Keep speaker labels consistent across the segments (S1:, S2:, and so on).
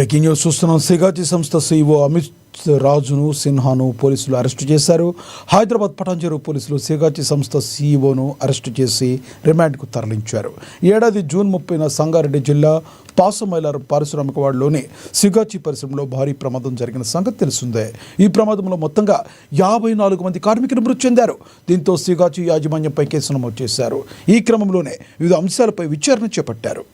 S1: Breaking news చూస్తున్నాం. సిగాచి సంస్థ CEO Amit రాజును సిన్హాను పోలీసులు అరెస్టు చేశారు. హైదరాబాద్ పటాన్చెరు పోలీసులు సిగాచి సంస్థ CEOను అరెస్టు చేసి రిమాండ్కు తరలించారు. ఏడాది జూన్ 30న సంగారెడ్డి జిల్లా పాసమైలారం పారిశ్రామికవాడలోని సిగాచి పరిశ్రమలో భారీ ప్రమాదం జరిగిన సంగతి తెలిసిందే. ఈ ప్రమాదంలో మొత్తంగా 54 మంది కార్మికులు మృతి చెందారు. దీంతో సిగాచి యాజమాన్యంపై కేసు నమోదు చేశారు. ఈ క్రమంలోనే వివిధ అంశాలపై విచారణ చేపట్టారు.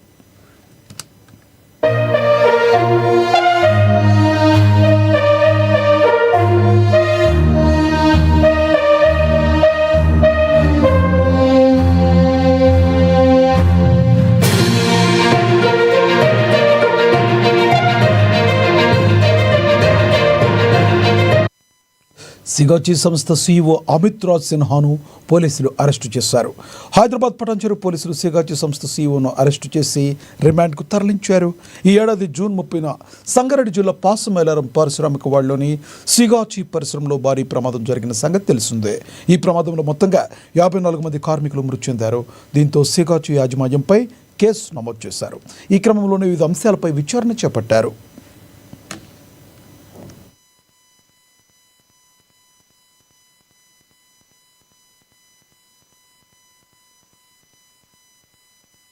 S1: సిగాచి సంస్థ CEO అమిత్ రాజ్ సిన్హాను పోలీసులు అరెస్టు చేశారు. హైదరాబాద్ పటాన్చెరు పోలీసులు సిగాచి సంస్థ CEOను అరెస్టు చేసి రిమాండ్కు తరలించారు. ఈ ఏడాది జూన్ 30న సంగారెడ్డి జిల్లా పాసమైలారం పారిశ్రామికవాడలోని సిగాచి పరిశ్రమలో భారీ ప్రమాదం జరిగిన సంగతి తెలిసిందే. ఈ ప్రమాదంలో మొత్తంగా 54 మంది కార్మికులు మృతి చెందారు. దీంతో సిగాచి యాజమాన్యంపై కేసు నమోదు చేశారు. ఈ క్రమంలోనే వివిధ అంశాలపై విచారణ చేపట్టారు.